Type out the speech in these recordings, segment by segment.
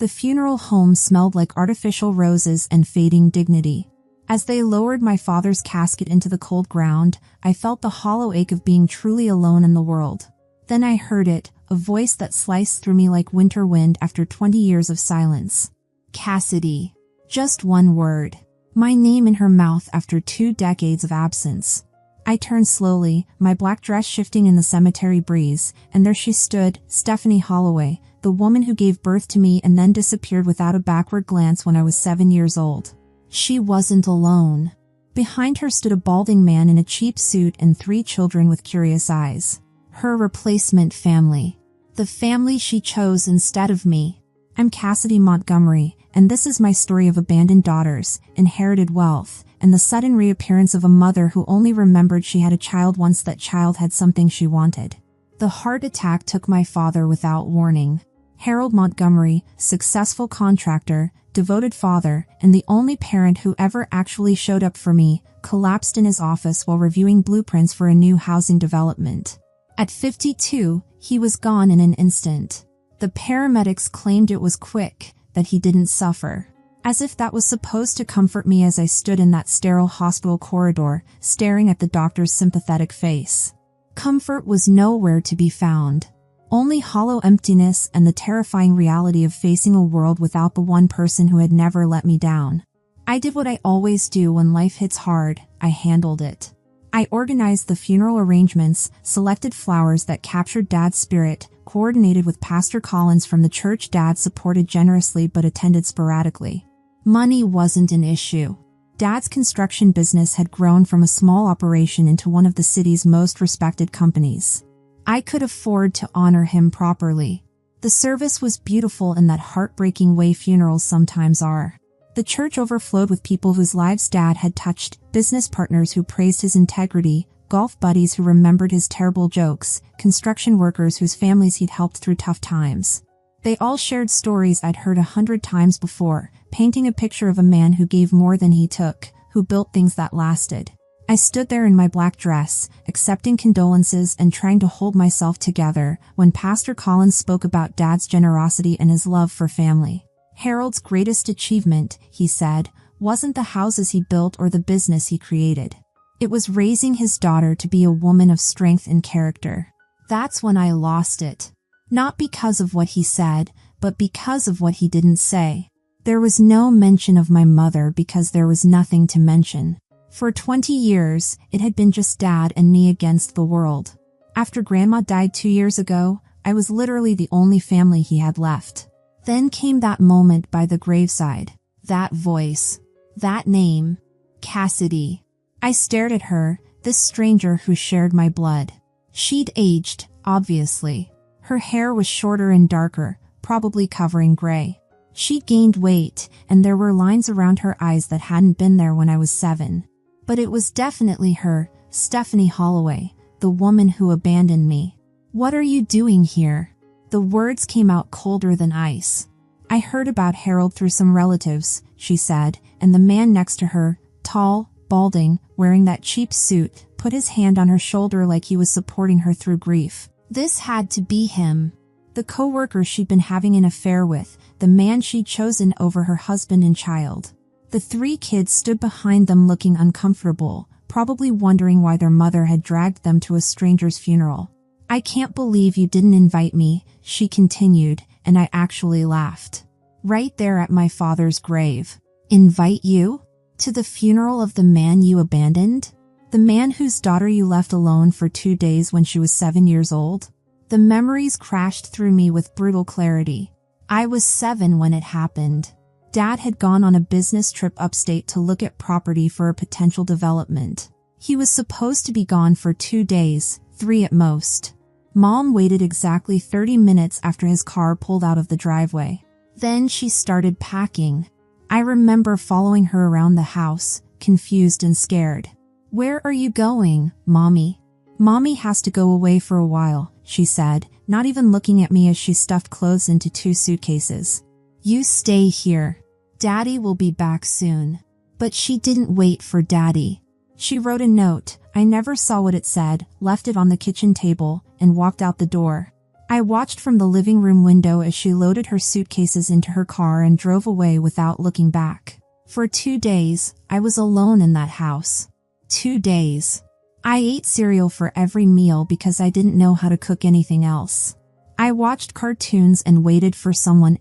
The funeral home smelled like artificial roses and fading dignity. As they lowered my father's casket into the cold ground, I felt the hollow ache of being truly alone in the world. Then I heard it, a voice that sliced through me like winter wind after 20 years of silence. Cassidy. Just one word. My name in her mouth after 2 decades of absence. I turned slowly, my black dress shifting in the cemetery breeze, and there she stood, Stephanie Holloway, the woman who gave birth to me and then disappeared without a backward glance when I was 7 years old. She wasn't alone. Behind her stood a balding man in a cheap suit and 3 children with curious eyes. Her replacement family. The family she chose instead of me. I'm Cassidy Montgomery, and this is my story of abandoned daughters, inherited wealth, and the sudden reappearance of a mother who only remembered she had a child once that child had something she wanted. The heart attack took my father without warning. Harold Montgomery, successful contractor, devoted father, and the only parent who ever actually showed up for me, collapsed in his office while reviewing blueprints for a new housing development. At 52, he was gone in an instant. The paramedics claimed it was quick, that he didn't suffer. As if that was supposed to comfort me as I stood in that sterile hospital corridor, staring at the doctor's sympathetic face. Comfort was nowhere to be found. Only hollow emptiness and the terrifying reality of facing a world without the one person who had never let me down. I did what I always do when life hits hard, I handled it. I organized the funeral arrangements, selected flowers that captured Dad's spirit, coordinated with Pastor Collins from the church Dad supported generously but attended sporadically. Money wasn't an issue. Dad's construction business had grown from a small operation into one of the city's most respected companies. I could afford to honor him properly. The service was beautiful in that heartbreaking way funerals sometimes are. The church overflowed with people whose lives Dad had touched, business partners who praised his integrity, golf buddies who remembered his terrible jokes, construction workers whose families he'd helped through tough times. They all shared stories I'd heard 100 times before, painting a picture of a man who gave more than he took, who built things that lasted. I stood there in my black dress, accepting condolences and trying to hold myself together, when Pastor Collins spoke about Dad's generosity and his love for family. Harold's greatest achievement, he said, wasn't the houses he built or the business he created. It was raising his daughter to be a woman of strength and character. That's when I lost it. Not because of what he said, but because of what he didn't say. There was no mention of my mother because there was nothing to mention. For 20 years, it had been just Dad and me against the world. After Grandma died 2 years ago, I was literally the only family he had left. Then came that moment by the graveside. That voice. That name. Cassidy. I stared at her, this stranger who shared my blood. She'd aged, obviously. Her hair was shorter and darker, probably covering gray. She'd gained weight, and there were lines around her eyes that hadn't been there when I was 7. But it was definitely her, Stephanie Holloway, the woman who abandoned me. "What are you doing here?" The words came out colder than ice. "I heard about Harold through some relatives," she said, and the man next to her, tall, balding, wearing that cheap suit, put his hand on her shoulder like he was supporting her through grief. This had to be him. The co-worker she'd been having an affair with, the man she'd chosen over her husband and child. The 3 kids stood behind them looking uncomfortable, probably wondering why their mother had dragged them to a stranger's funeral. "I can't believe you didn't invite me," she continued, and I actually laughed. "Right there at my father's grave. Invite you? To the funeral of the man you abandoned? The man whose daughter you left alone for 2 days when she was 7 years old?" The memories crashed through me with brutal clarity. I was 7 when it happened. Dad had gone on a business trip upstate to look at property for a potential development. He was supposed to be gone for 2 days, 3 at most. Mom waited exactly 30 minutes after his car pulled out of the driveway. Then she started packing. I remember following her around the house, confused and scared. "Where are you going, Mommy?" "Mommy has to go away for a while," she said, not even looking at me as she stuffed clothes into 2 suitcases. "You stay here. Daddy will be back soon." But she didn't wait for Daddy. She wrote a note, I never saw what it said, left it on the kitchen table, and walked out the door. I watched from the living room window as she loaded her suitcases into her car and drove away without looking back. For 2 days, I was alone in that house. 2 days. I ate cereal for every meal because I didn't know how to cook anything else. I watched cartoons and waited for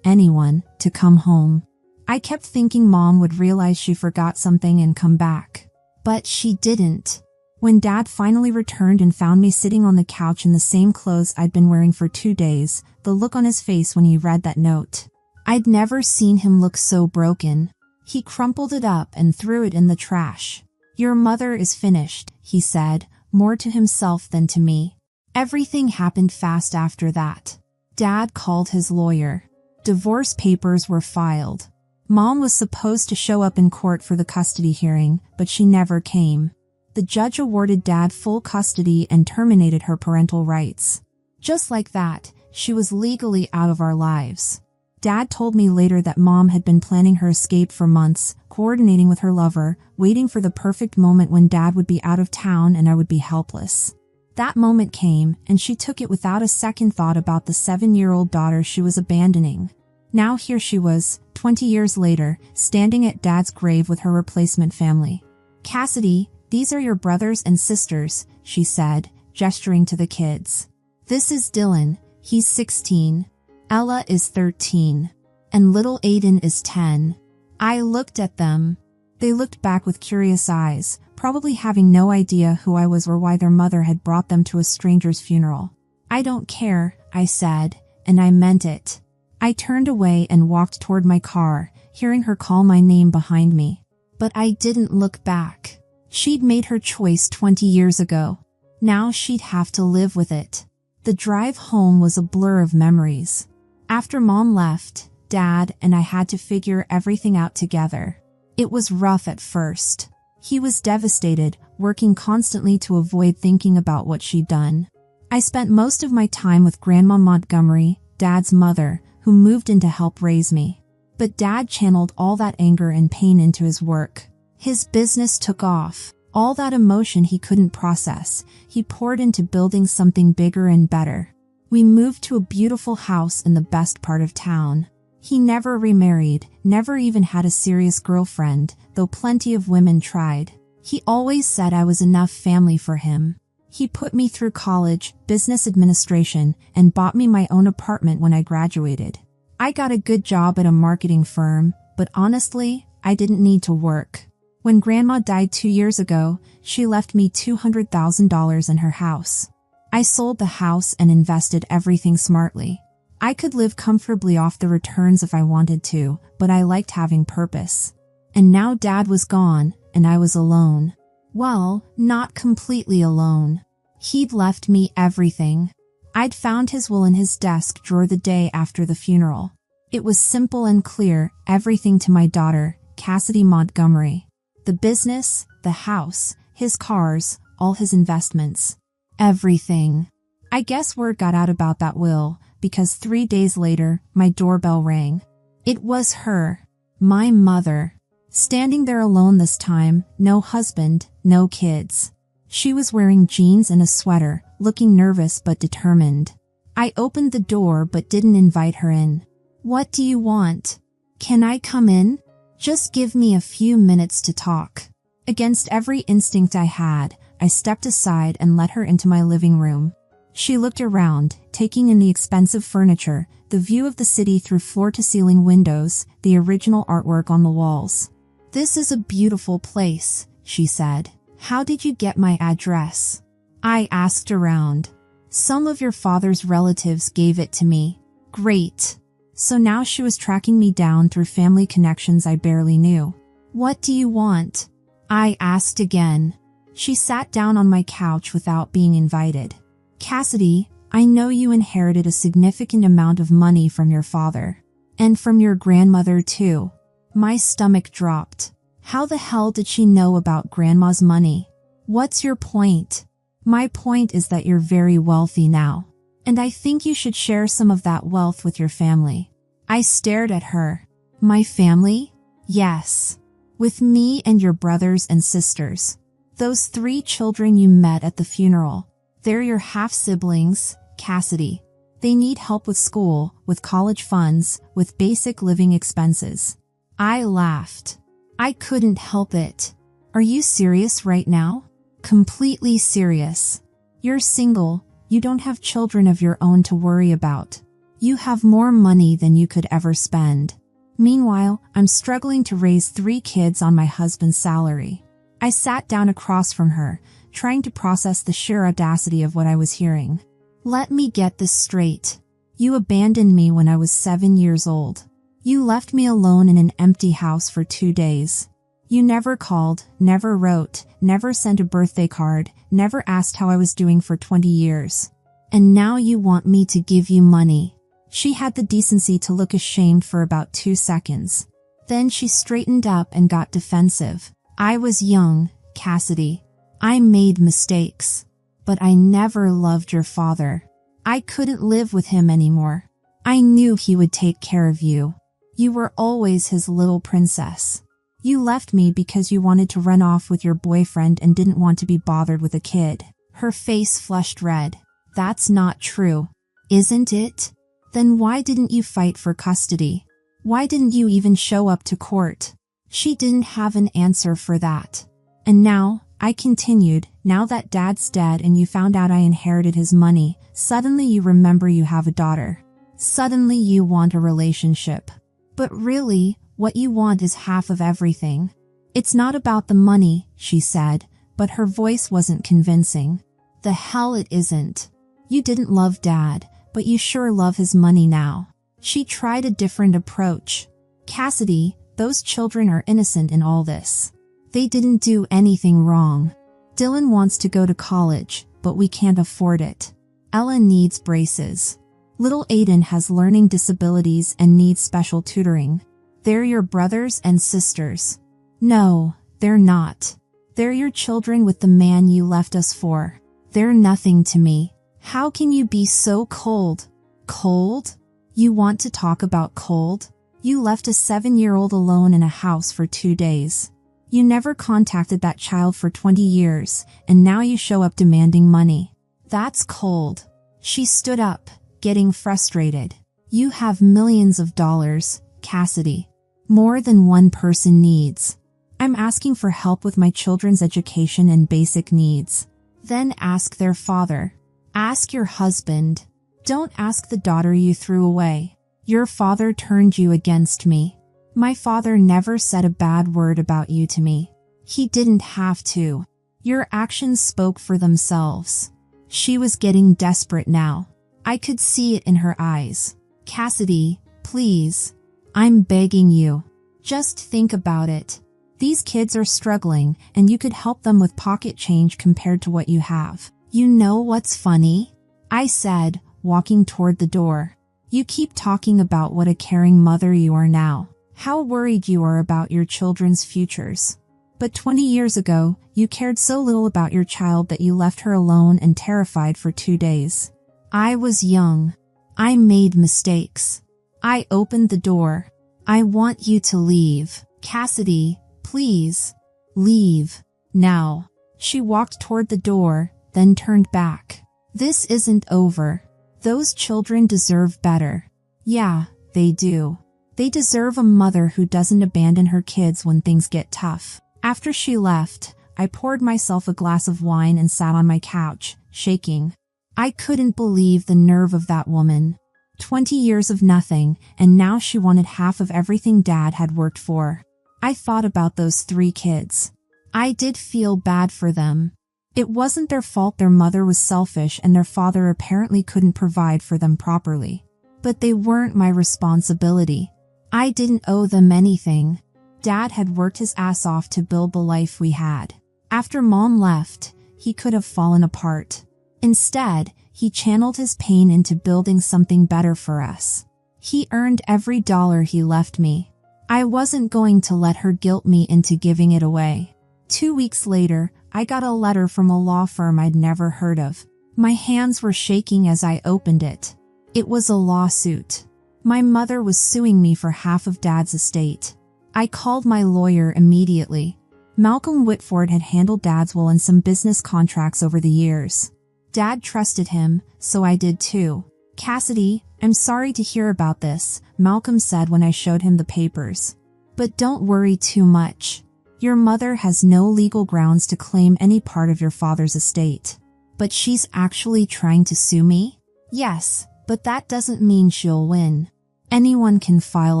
anyone, to come home. I kept thinking Mom would realize she forgot something and come back. But she didn't. When Dad finally returned and found me sitting on the couch in the same clothes I'd been wearing for 2 days, the look on his face when he read that note. I'd never seen him look so broken. He crumpled it up and threw it in the trash. "Your mother is finished," he said, more to himself than to me. Everything happened fast after that. Dad called his lawyer. Divorce papers were filed. Mom was supposed to show up in court for the custody hearing, but she never came. The judge awarded Dad full custody and terminated her parental rights. Just like that, she was legally out of our lives. Dad told me later that Mom had been planning her escape for months, coordinating with her lover, waiting for the perfect moment when Dad would be out of town and I would be helpless. That moment came, and she took it without a second thought about the 7-year-old daughter she was abandoning. Now here she was, 20 years later, standing at Dad's grave with her replacement family. "Cassidy, these are your brothers and sisters," she said, gesturing to the kids. "This is Dylan, he's 16. Ella is 13. And little Aiden is 10. I looked at them. They looked back with curious eyes, probably having no idea who I was or why their mother had brought them to a stranger's funeral. "I don't care," I said, and I meant it. I turned away and walked toward my car, hearing her call my name behind me. But I didn't look back. She'd made her choice 20 years ago. Now she'd have to live with it. The drive home was a blur of memories. After Mom left, Dad and I had to figure everything out together. It was rough at first. He was devastated, working constantly to avoid thinking about what she'd done. I spent most of my time with Grandma Montgomery, Dad's mother, who moved in to help raise me. But Dad channeled all that anger and pain into his work. His business took off. All that emotion he couldn't process, he poured into building something bigger and better. We moved to a beautiful house in the best part of town. He never remarried, never even had a serious girlfriend, though plenty of women tried. He always said I was enough family for him. He put me through college, business administration, and bought me my own apartment when I graduated. I got a good job at a marketing firm, but honestly, I didn't need to work. When Grandma died 2 years ago, she left me $200,000 in her house. I sold the house and invested everything smartly. I could live comfortably off the returns if I wanted to, but I liked having purpose. And now Dad was gone, and I was alone. Well, not completely alone. He'd left me everything. I'd found his will in his desk drawer the day after the funeral. It was simple and clear, everything to my daughter, Cassidy Montgomery. The business, the house, his cars, all his investments. Everything. I guess word got out about that will, because 3 days later, my doorbell rang. It was her, my mother. Standing there alone this time, no husband, no kids. She was wearing jeans and a sweater, looking nervous but determined. I opened the door but didn't invite her in. "What do you want? Can I come in? Just give me a few minutes to talk." Against every instinct I had, I stepped aside and let her into my living room. She looked around, taking in the expensive furniture, the view of the city through floor-to-ceiling windows, the original artwork on the walls. "This is a beautiful place," she said. "How did you get my address?" I asked around. "Some of your father's relatives gave it to me." Great. So now she was tracking me down through family connections I barely knew. "What do you want?" I asked again. She sat down on my couch without being invited. "Cassidy, I know you inherited a significant amount of money from your father. And from your grandmother too." My stomach dropped. How the hell did she know about Grandma's money? "What's your point?" "My point is that you're very wealthy now. And I think you should share some of that wealth with your family." I stared at her. "My family?" "Yes. With me and your brothers and sisters. Those 3 children you met at the funeral. They're your half-siblings, Cassidy. They need help with school, with college funds, with basic living expenses. I laughed. I couldn't help it. Are you serious right now? Completely serious. You're single, you don't have children of your own to worry about. You have more money than you could ever spend. Meanwhile, I'm struggling to raise 3 kids on my husband's salary. I sat down across from her, trying to process the sheer audacity of what I was hearing. Let me get this straight. You abandoned me when I was 7 years old. You left me alone in an empty house for 2 days. You never called, never wrote, never sent a birthday card, never asked how I was doing for 20 years. And now you want me to give you money. She had the decency to look ashamed for about 2 seconds. Then she straightened up and got defensive. I was young, Cassidy. I made mistakes. But I never loved your father. I couldn't live with him anymore. I knew he would take care of you. You were always his little princess. You left me because you wanted to run off with your boyfriend and didn't want to be bothered with a kid. Her face flushed red. That's not true. Isn't it? Then why didn't you fight for custody? Why didn't you even show up to court? She didn't have an answer for that. And now, I continued, now that Dad's dead and you found out I inherited his money, suddenly you remember you have a daughter. Suddenly you want a relationship. But really, what you want is half of everything. It's not about the money, she said, but her voice wasn't convincing. The hell it isn't. You didn't love Dad, but you sure love his money now. She tried a different approach. Cassidy, those children are innocent in all this. They didn't do anything wrong. Dylan wants to go to college, but we can't afford it. Ella needs braces. Little Aiden has learning disabilities and needs special tutoring. They're your brothers and sisters. No, they're not. They're your children with the man you left us for. They're nothing to me. How can you be so cold? Cold? You want to talk about cold? You left a 7-year-old alone in a house for 2 days. You never contacted that child for 20 years, and now you show up demanding money. That's cold. She stood up, getting frustrated. You have millions of dollars, Cassidy. More than one person needs. I'm asking for help with my children's education and basic needs. Then ask their father. Ask your husband. Don't ask the daughter you threw away. Your father turned you against me. My father never said a bad word about you to me. He didn't have to. Your actions spoke for themselves. She was getting desperate now. I could see it in her eyes. Cassidy, please. I'm begging you. Just think about it. These kids are struggling, and you could help them with pocket change compared to what you have. You know what's funny? I said, walking toward the door. You keep talking about what a caring mother you are now. How worried you are about your children's futures. But 20 years ago, you cared so little about your child that you left her alone and terrified for 2 days. I was young. I made mistakes. I opened the door. I want you to leave. Cassidy, please. Leave. Now. She walked toward the door, then turned back. This isn't over. Those children deserve better. Yeah, they do. They deserve a mother who doesn't abandon her kids when things get tough. After she left, I poured myself a glass of wine and sat on my couch, shaking. I couldn't believe the nerve of that woman. 20 years of nothing, and now she wanted half of everything Dad had worked for. I thought about those 3 kids. I did feel bad for them. It wasn't their fault their mother was selfish and their father apparently couldn't provide for them properly. But they weren't my responsibility. I didn't owe them anything. Dad had worked his ass off to build the life we had. After Mom left, he could have fallen apart. Instead, he channeled his pain into building something better for us. He earned every dollar he left me. I wasn't going to let her guilt me into giving it away. 2 weeks later, I got a letter from a law firm I'd never heard of. My hands were shaking as I opened it. It was a lawsuit. My mother was suing me for half of Dad's estate. I called my lawyer immediately. Malcolm Whitford had handled Dad's will and some business contracts over the years. Dad trusted him, so I did too. Cassidy, I'm sorry to hear about this, Malcolm said when I showed him the papers. But don't worry too much. Your mother has no legal grounds to claim any part of your father's estate. But she's actually trying to sue me? Yes, but that doesn't mean she'll win. Anyone can file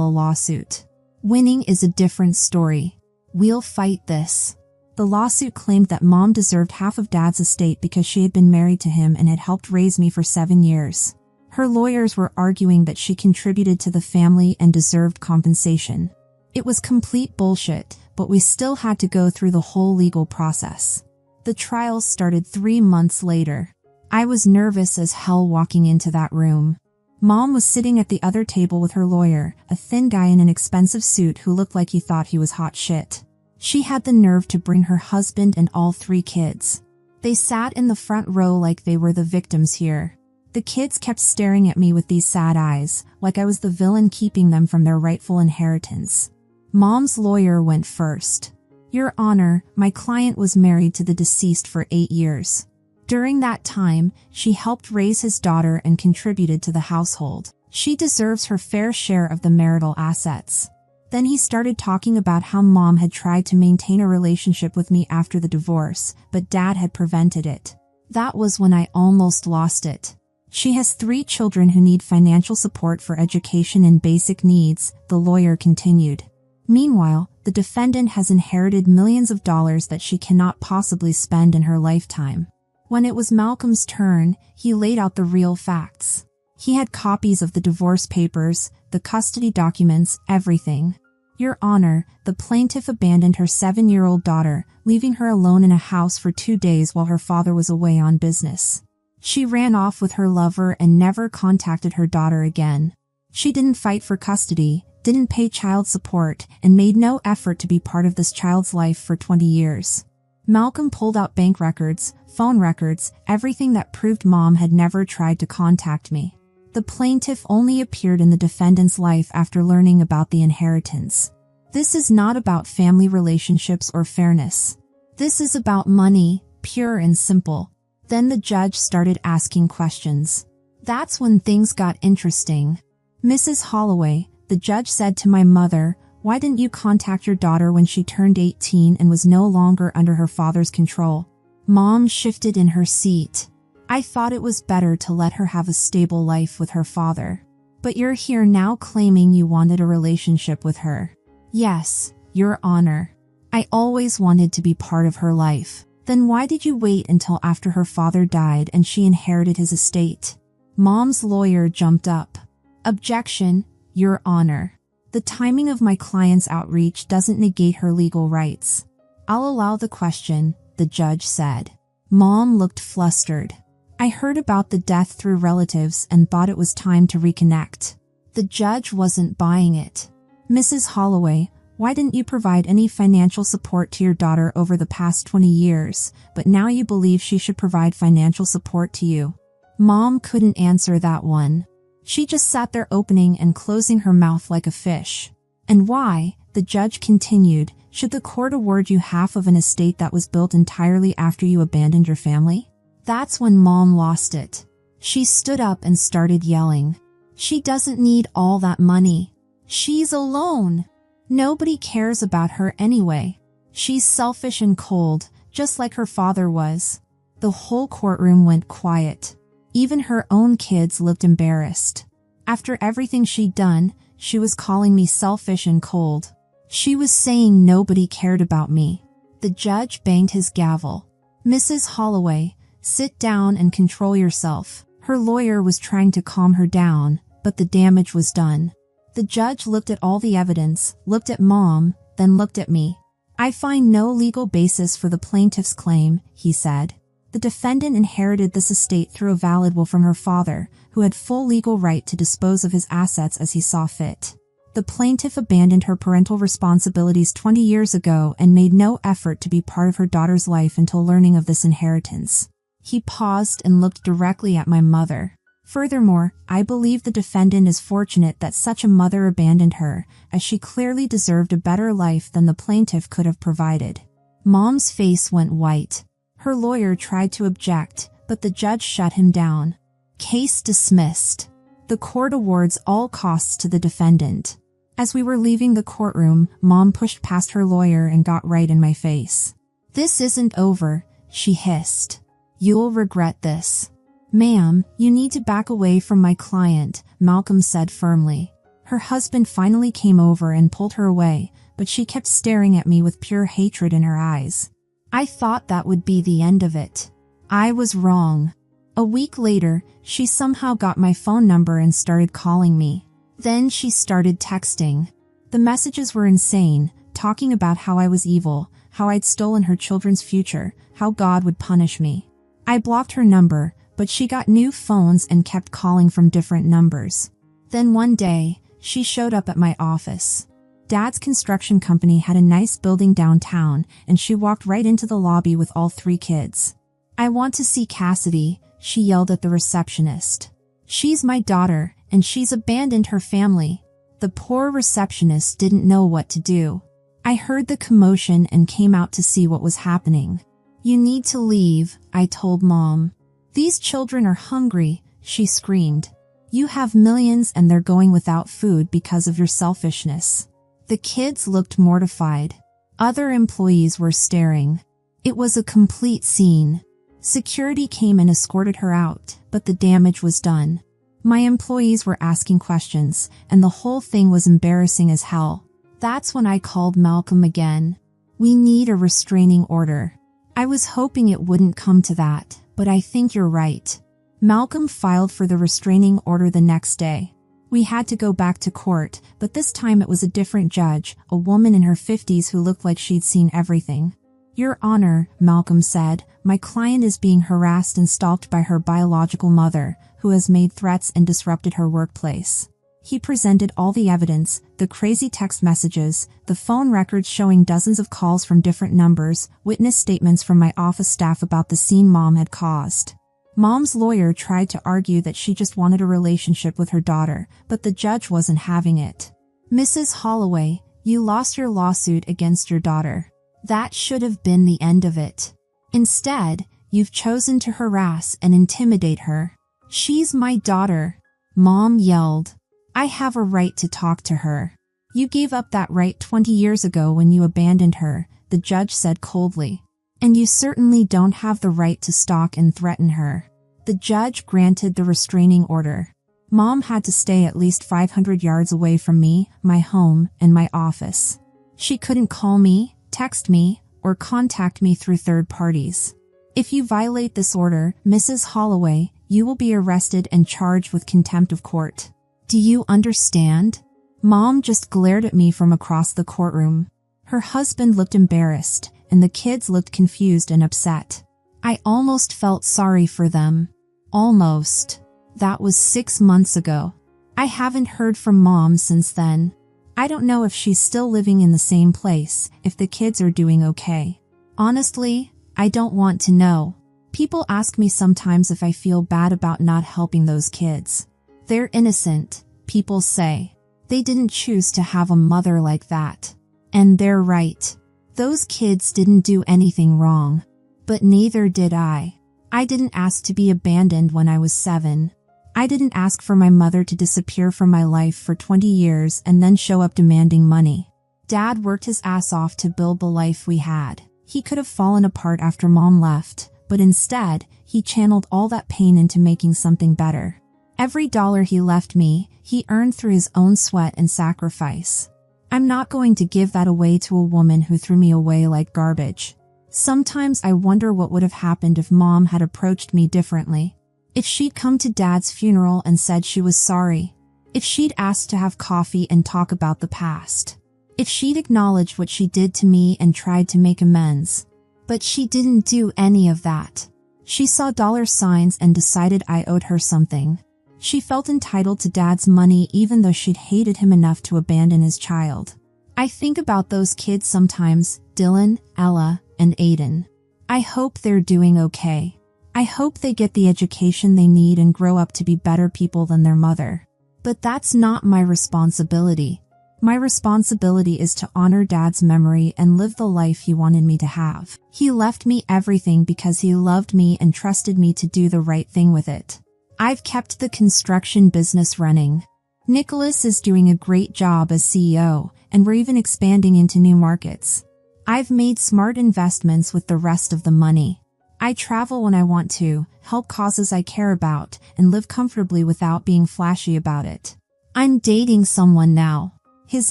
a lawsuit. Winning is a different story. We'll fight this. The lawsuit claimed that Mom deserved half of Dad's estate because she had been married to him and had helped raise me for 7 years. Her lawyers were arguing that she contributed to the family and deserved compensation. It was complete bullshit, but we still had to go through the whole legal process. The trial started 3 months later. I was nervous as hell walking into that room. Mom was sitting at the other table with her lawyer, a thin guy in an expensive suit who looked like he thought he was hot shit. She had the nerve to bring her husband and all 3 kids. They sat in the front row like they were the victims here. The kids kept staring at me with these sad eyes, like I was the villain keeping them from their rightful inheritance. Mom's lawyer went first. Your Honor, my client was married to the deceased for 8 years. During that time, she helped raise his daughter and contributed to the household. She deserves her fair share of the marital assets. Then he started talking about how Mom had tried to maintain a relationship with me after the divorce, but Dad had prevented it. That was when I almost lost it. She has 3 children who need financial support for education and basic needs, the lawyer continued. Meanwhile, the defendant has inherited millions of dollars that she cannot possibly spend in her lifetime. When it was Malcolm's turn, he laid out the real facts. He had copies of the divorce papers, the custody documents, everything. Your Honor, the plaintiff abandoned her 7-year-old daughter, leaving her alone in a house for 2 days while her father was away on business. She ran off with her lover and never contacted her daughter again. She didn't fight for custody, didn't pay child support, and made no effort to be part of this child's life for 20 years. Malcolm pulled out bank records, phone records, everything that proved Mom had never tried to contact me. The plaintiff only appeared in the defendant's life after learning about the inheritance. This is not about family relationships or fairness. This is about money, pure and simple. Then the judge started asking questions. That's when things got interesting. Mrs. Holloway, the judge said to my mother, why didn't you contact your daughter when she turned 18 and was no longer under her father's control? Mom shifted in her seat. I thought it was better to let her have a stable life with her father. But you're here now claiming you wanted a relationship with her. Yes, Your Honor. I always wanted to be part of her life. Then why did you wait until after her father died and she inherited his estate? Mom's lawyer jumped up. Objection, Your Honor. The timing of my client's outreach doesn't negate her legal rights. I'll allow the question, the judge said. Mom looked flustered. I heard about the death through relatives and thought it was time to reconnect. The judge wasn't buying it. Mrs. Holloway, why didn't you provide any financial support to your daughter over the past 20 years, but now you believe she should provide financial support to you? Mom couldn't answer that one. She just sat there opening and closing her mouth like a fish. And why, the judge continued, should the court award you half of an estate that was built entirely after you abandoned your family? That's when Mom lost it. She stood up and started yelling. She doesn't need all that money. She's alone. Nobody cares about her anyway. She's selfish and cold, just like her father was. The whole courtroom went quiet. Even her own kids looked embarrassed. After everything she'd done, she was calling me selfish and cold. She was saying nobody cared about me. The judge banged his gavel. Mrs. Holloway, sit down and control yourself. Her lawyer was trying to calm her down, but the damage was done. The judge looked at all the evidence, looked at Mom, then looked at me. I find no legal basis for the plaintiff's claim, he said. The defendant inherited this estate through a valid will from her father, who had full legal right to dispose of his assets as he saw fit. The plaintiff abandoned her parental responsibilities 20 years ago and made no effort to be part of her daughter's life until learning of this inheritance. He paused and looked directly at my mother. Furthermore, I believe the defendant is fortunate that such a mother abandoned her, as she clearly deserved a better life than the plaintiff could have provided. Mom's face went white. Her lawyer tried to object, but the judge shut him down. Case dismissed. The court awards all costs to the defendant. As we were leaving the courtroom, Mom pushed past her lawyer and got right in my face. "This isn't over," she hissed. "You'll regret this." "Ma'am, you need to back away from my client," Malcolm said firmly. Her husband finally came over and pulled her away, but she kept staring at me with pure hatred in her eyes. I thought that would be the end of it. I was wrong. A week later, she somehow got my phone number and started calling me. Then she started texting. The messages were insane, talking about how I was evil, how I'd stolen her children's future, how God would punish me. I blocked her number, but she got new phones and kept calling from different numbers. Then one day, she showed up at my office. Dad's construction company had a nice building downtown, and she walked right into the lobby with all 3 kids. "I want to see Cassidy," she yelled at the receptionist. "She's my daughter, and she's abandoned her family." The poor receptionist didn't know what to do. I heard the commotion and came out to see what was happening. "You need to leave," I told Mom. "These children are hungry," she screamed. "You have millions and they're going without food because of your selfishness." The kids looked mortified. Other employees were staring. It was a complete scene. Security came and escorted her out, but the damage was done. My employees were asking questions, and the whole thing was embarrassing as hell. That's when I called Malcolm again. "We need a restraining order." I was hoping it wouldn't come to that, but I think you're right. Malcolm filed for the restraining order the next day. We had to go back to court, but this time it was a different judge, a woman in her 50s who looked like she'd seen everything. "Your Honor," Malcolm said, "my client is being harassed and stalked by her biological mother, who has made threats and disrupted her workplace." He presented all the evidence, the crazy text messages, the phone records showing dozens of calls from different numbers, witness statements from my office staff about the scene Mom had caused. Mom's lawyer tried to argue that she just wanted a relationship with her daughter, but the judge wasn't having it. "Mrs. Holloway, you lost your lawsuit against your daughter. That should have been the end of it. Instead, you've chosen to harass and intimidate her." "She's my daughter," Mom yelled. "I have a right to talk to her." "You gave up that right 20 years ago when you abandoned her," the judge said coldly. "And you certainly don't have the right to stalk and threaten her." The judge granted the restraining order. Mom had to stay at least 500 yards away from me, my home, and my office. She couldn't call me, text me, or contact me through third parties. "If you violate this order, Mrs. Holloway, you will be arrested and charged with contempt of court. Do you understand?" Mom just glared at me from across the courtroom. Her husband looked embarrassed, and the kids looked confused and upset. I almost felt sorry for them. Almost. That was 6 months ago. I haven't heard from Mom since then. I don't know if she's still living in the same place, if the kids are doing okay. Honestly, I don't want to know. People ask me sometimes if I feel bad about not helping those kids. They're innocent, people say. They didn't choose to have a mother like that. And they're right. Those kids didn't do anything wrong. But neither did I. I didn't ask to be abandoned when I was 7. I didn't ask for my mother to disappear from my life for 20 years and then show up demanding money. Dad worked his ass off to build the life we had. He could have fallen apart after Mom left, but instead, he channeled all that pain into making something better. Every dollar he left me, he earned through his own sweat and sacrifice. I'm not going to give that away to a woman who threw me away like garbage. Sometimes I wonder what would have happened if Mom had approached me differently. If she'd come to Dad's funeral and said she was sorry. If she'd asked to have coffee and talk about the past. If she'd acknowledged what she did to me and tried to make amends. But she didn't do any of that. She saw dollar signs and decided I owed her something. She felt entitled to Dad's money even though she'd hated him enough to abandon his child. I think about those kids sometimes, Dylan, Ella, and Aiden. I hope they're doing okay. I hope they get the education they need and grow up to be better people than their mother. But that's not my responsibility. My responsibility is to honor Dad's memory and live the life he wanted me to have. He left me everything because he loved me and trusted me to do the right thing with it. I've kept the construction business running. Nicholas is doing a great job as CEO, and we're even expanding into new markets. I've made smart investments with the rest of the money. I travel when I want to, help causes I care about, and live comfortably without being flashy about it. I'm dating someone now. His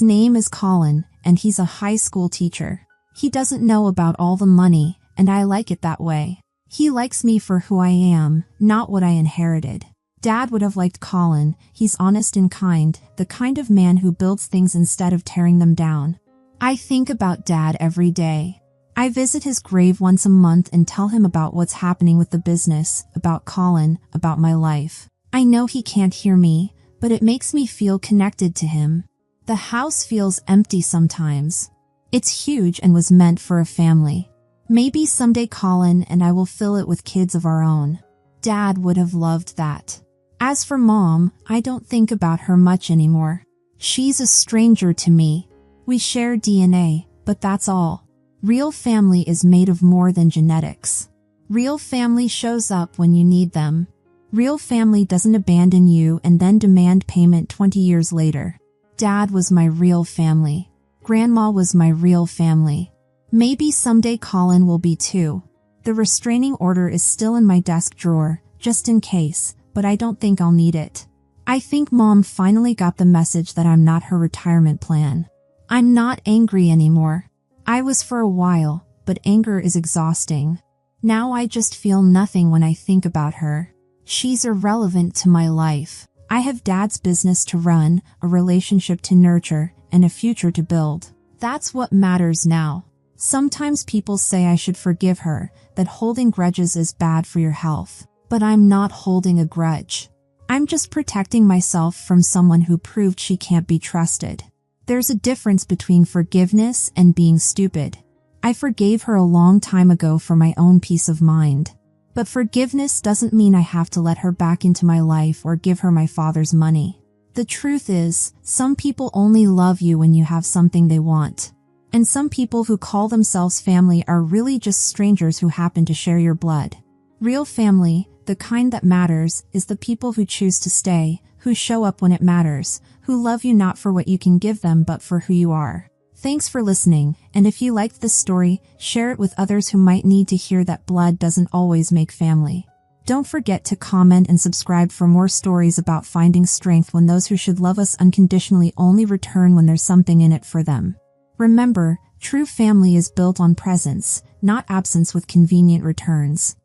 name is Colin, and he's a high school teacher. He doesn't know about all the money, and I like it that way. He likes me for who I am, not what I inherited. Dad would have liked Colin. He's honest and kind, the kind of man who builds things instead of tearing them down. I think about Dad every day. I visit his grave once a month and tell him about what's happening with the business, about Colin, about my life. I know he can't hear me, but it makes me feel connected to him. The house feels empty sometimes. It's huge and was meant for a family. Maybe someday Colin and I will fill it with kids of our own. Dad would have loved that. As for Mom, I don't think about her much anymore. She's a stranger to me. We share DNA, but that's all. Real family is made of more than genetics. Real family shows up when you need them. Real family doesn't abandon you and then demand payment 20 years later. Dad was my real family. Grandma was my real family. Maybe someday Colin will be too. The restraining order is still in my desk drawer, just in case, but I don't think I'll need it. I think Mom finally got the message that I'm not her retirement plan. I'm not angry anymore. I was for a while, but anger is exhausting. Now I just feel nothing when I think about her. She's irrelevant to my life. I have Dad's business to run, a relationship to nurture, and a future to build. That's what matters now. Sometimes people say I should forgive her, that holding grudges is bad for your health. But I'm not holding a grudge. I'm just protecting myself from someone who proved she can't be trusted. There's a difference between forgiveness and being stupid. I forgave her a long time ago for my own peace of mind. But forgiveness doesn't mean I have to let her back into my life or give her my father's money. The truth is, some people only love you when you have something they want. And some people who call themselves family are really just strangers who happen to share your blood. Real family, the kind that matters, is the people who choose to stay, who show up when it matters, who love you not for what you can give them but for who you are. Thanks for listening, and if you liked this story, share it with others who might need to hear that blood doesn't always make family. Don't forget to comment and subscribe for more stories about finding strength when those who should love us unconditionally only return when there's something in it for them. Remember, true family is built on presence, not absence with convenient returns.